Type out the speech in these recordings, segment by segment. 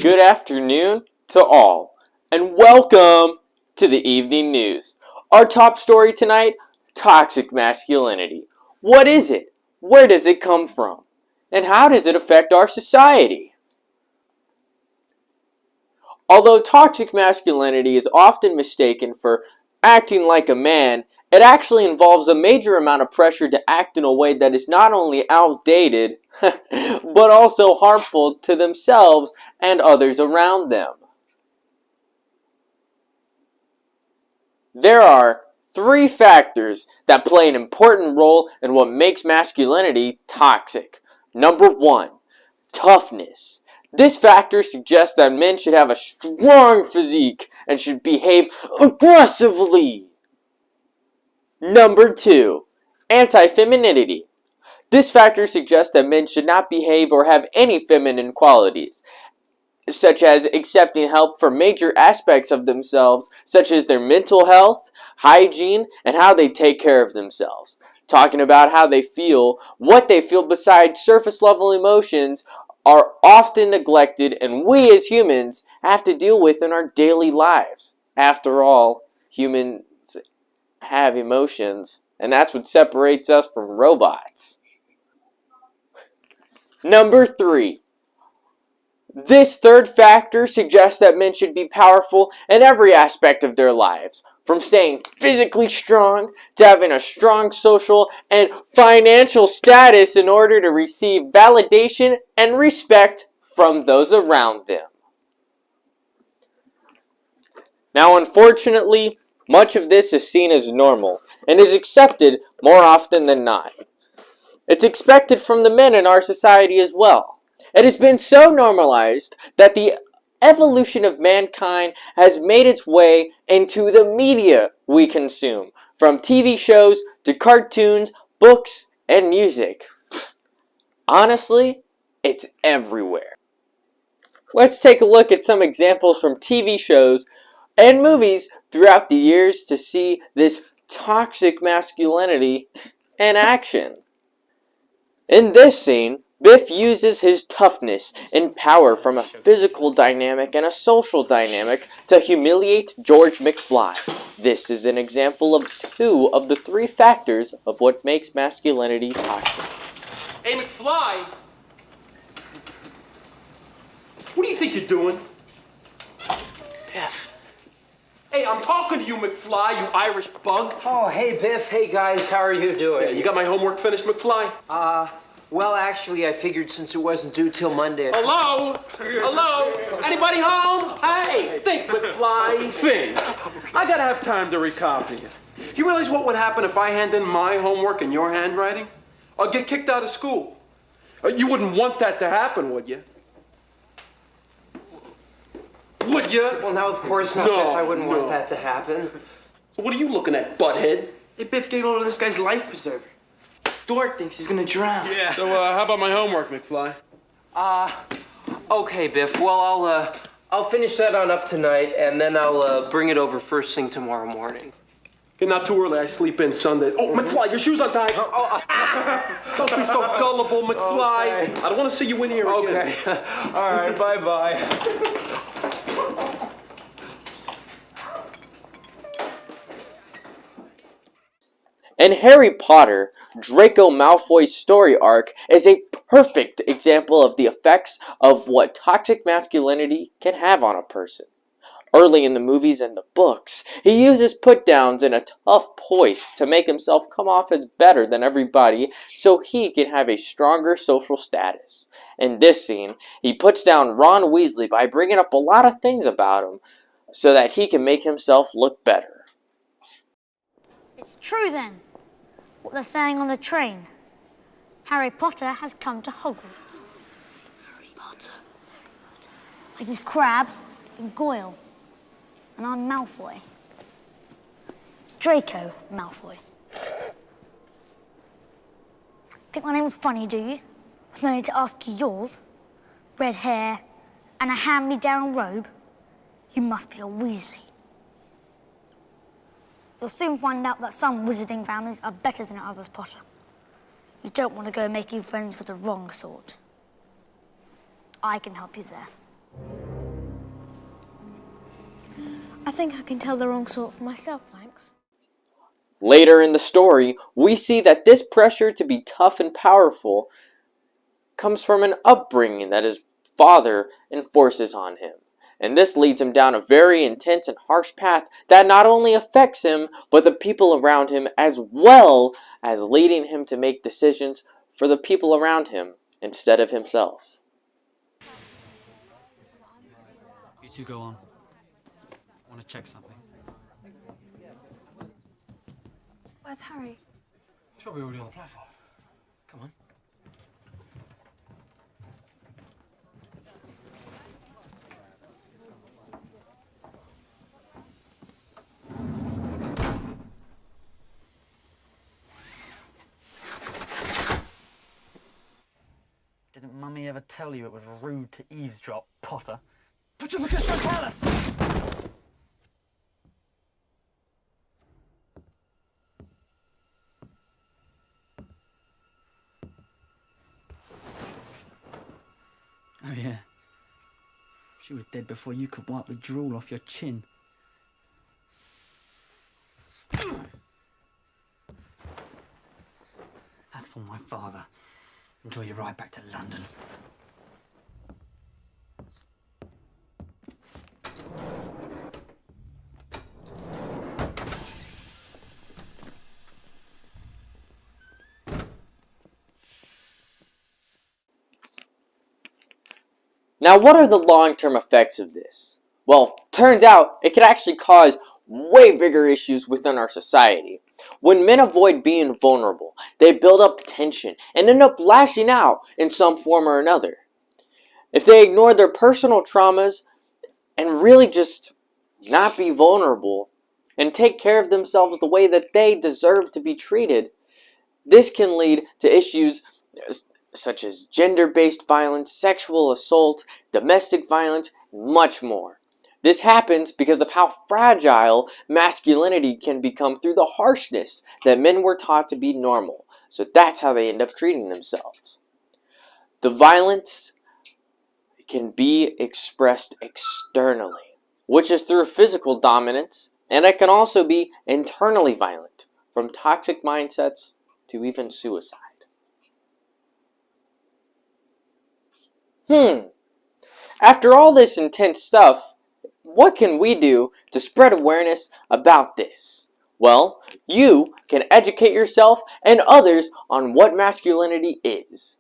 Good afternoon to all, and welcome to the evening news. Our top story tonight, toxic masculinity. What is it? Where does it come from? And how does it affect our society? Although toxic masculinity is often mistaken for acting like a man, it actually involves a major amount of pressure to act in a way that is not only outdated, but also harmful to themselves and others around them. There are 3 factors that play an important role in what makes masculinity toxic. Number 1, toughness. This factor suggests that men should have a strong physique and should behave aggressively. Number 2, anti-femininity. This factor suggests that men should not behave or have any feminine qualities, such as accepting help for major aspects of themselves, such as their mental health, hygiene, and how they take care of themselves. Talking about how they feel, what they feel besides surface level emotions are often neglected and we as humans have to deal with in our daily lives. After all, humans have emotions, and that's what separates us from robots. Number 3. This third factor suggests that men should be powerful in every aspect of their lives, from staying physically strong to having a strong social and financial status in order to receive validation and respect from those around them. Now, unfortunately, much of this is seen as normal and is accepted more often than not. It's expected from the men in our society as well. It has been so normalized that the evolution of mankind has made its way into the media we consume, from TV shows to cartoons, books, and music. Honestly, it's everywhere. Let's take a look at some examples from TV shows and movies throughout the years to see this toxic masculinity in action. In this scene, Biff uses his toughness and power from a physical dynamic and a social dynamic to humiliate George McFly. This is an example of 2 of the 3 factors of what makes masculinity toxic. Hey, McFly! What do you think you're doing? Biff. Hey, I'm talking to you, McFly, you Irish bug. Oh, hey, Biff. Hey, guys. How are you doing? Yeah, you got my homework finished, McFly? Well, actually, I figured since it wasn't due till Monday. Hello? Hello? Anybody home? Hey, think, McFly, think. I gotta have time to recopy it. You realize what would happen if I hand in my homework in your handwriting? I'll get kicked out of school. You wouldn't want that to happen, would you? Would you? Well, now, of course not, No, Biff. I wouldn't want no. that to happen. So what are you looking at, butthead? Hey, Biff, get hold of this guy's life preserver. Dork thinks he's gonna drown. Yeah. So, how about my homework, McFly? Okay, Biff. Well, I'll finish that on up tonight, and then I'll bring it over first thing tomorrow morning. Okay, not too early. I sleep in Sundays. Oh, McFly, your shoes untied. Don't be so gullible, McFly. Okay. I don't want to see you in here again. Okay. All right. Bye-bye. In Harry Potter, Draco Malfoy's story arc is a perfect example of the effects of what toxic masculinity can have on a person. Early in the movies and the books, he uses put-downs and a tough voice to make himself come off as better than everybody so he can have a stronger social status. In this scene, he puts down Ron Weasley by bringing up a lot of things about him so that he can make himself look better. It's true then, what they're saying on the train. Harry Potter has come to Hogwarts. Harry Potter. This is Crabbe and Goyle. And I'm Malfoy. Draco Malfoy. Think my name was funny, do you? With no need to ask you yours. Red hair and a hand-me-down robe. You must be a Weasley. You'll soon find out that some wizarding families are better than others, Potter. You don't want to go making friends with the wrong sort. I can help you there. I think I can tell the wrong sort for myself, thanks. Later in the story, we see that this pressure to be tough and powerful comes from an upbringing that his father enforces on him. And this leads him down a very intense and harsh path that not only affects him, but the people around him, as well as leading him to make decisions for the people around him instead of himself. You two go on. I want to check something. Where's Harry? He's probably already on the platform. Come on. Didn't Mummy ever tell you it was rude to eavesdrop, Potter? Put your focus on Palace! Oh yeah. She was dead before you could wipe the drool off your chin. That's for my father. Enjoy your ride back to London. Now, what are the long-term effects of this? Well, turns out it could actually cause way bigger issues within our society. When men avoid being vulnerable, they build up tension and end up lashing out in some form or another. If they ignore their personal traumas and really just not be vulnerable and take care of themselves the way that they deserve to be treated, this can lead to issues such as gender-based violence, sexual assault, domestic violence, and much more. This happens because of how fragile masculinity can become through the harshness that men were taught to be normal. So that's how they end up treating themselves. The violence can be expressed externally, which is through physical dominance, and it can also be internally violent, from toxic mindsets to even suicide. After all this intense stuff, what can we do to spread awareness about this? Well, you can educate yourself and others on what masculinity is.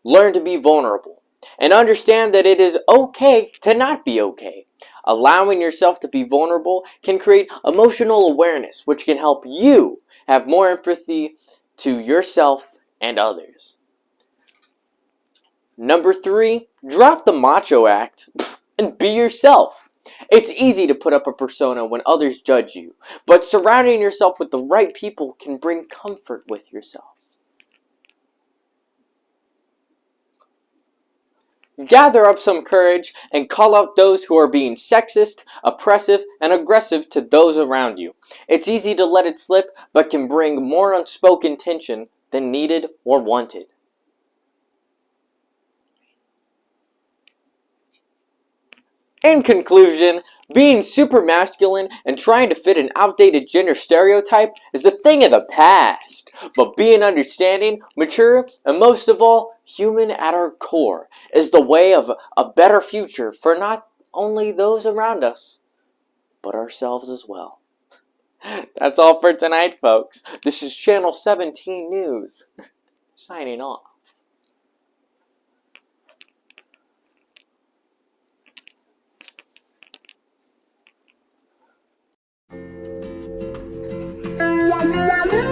Learn to be vulnerable and understand that it is okay to not be okay. Allowing yourself to be vulnerable can create emotional awareness, which can help you have more empathy to yourself and others. Number 3, drop the macho act and be yourself. It's easy to put up a persona when others judge you, but surrounding yourself with the right people can bring comfort with yourself. Gather up some courage and call out those who are being sexist, oppressive, and aggressive to those around you. It's easy to let it slip, but can bring more unspoken tension than needed or wanted. In conclusion, being super masculine and trying to fit an outdated gender stereotype is a thing of the past. But being understanding, mature, and most of all, human at our core is the way of a better future for not only those around us, but ourselves as well. That's all for tonight, folks. This is Channel 17 News, signing off. La la la.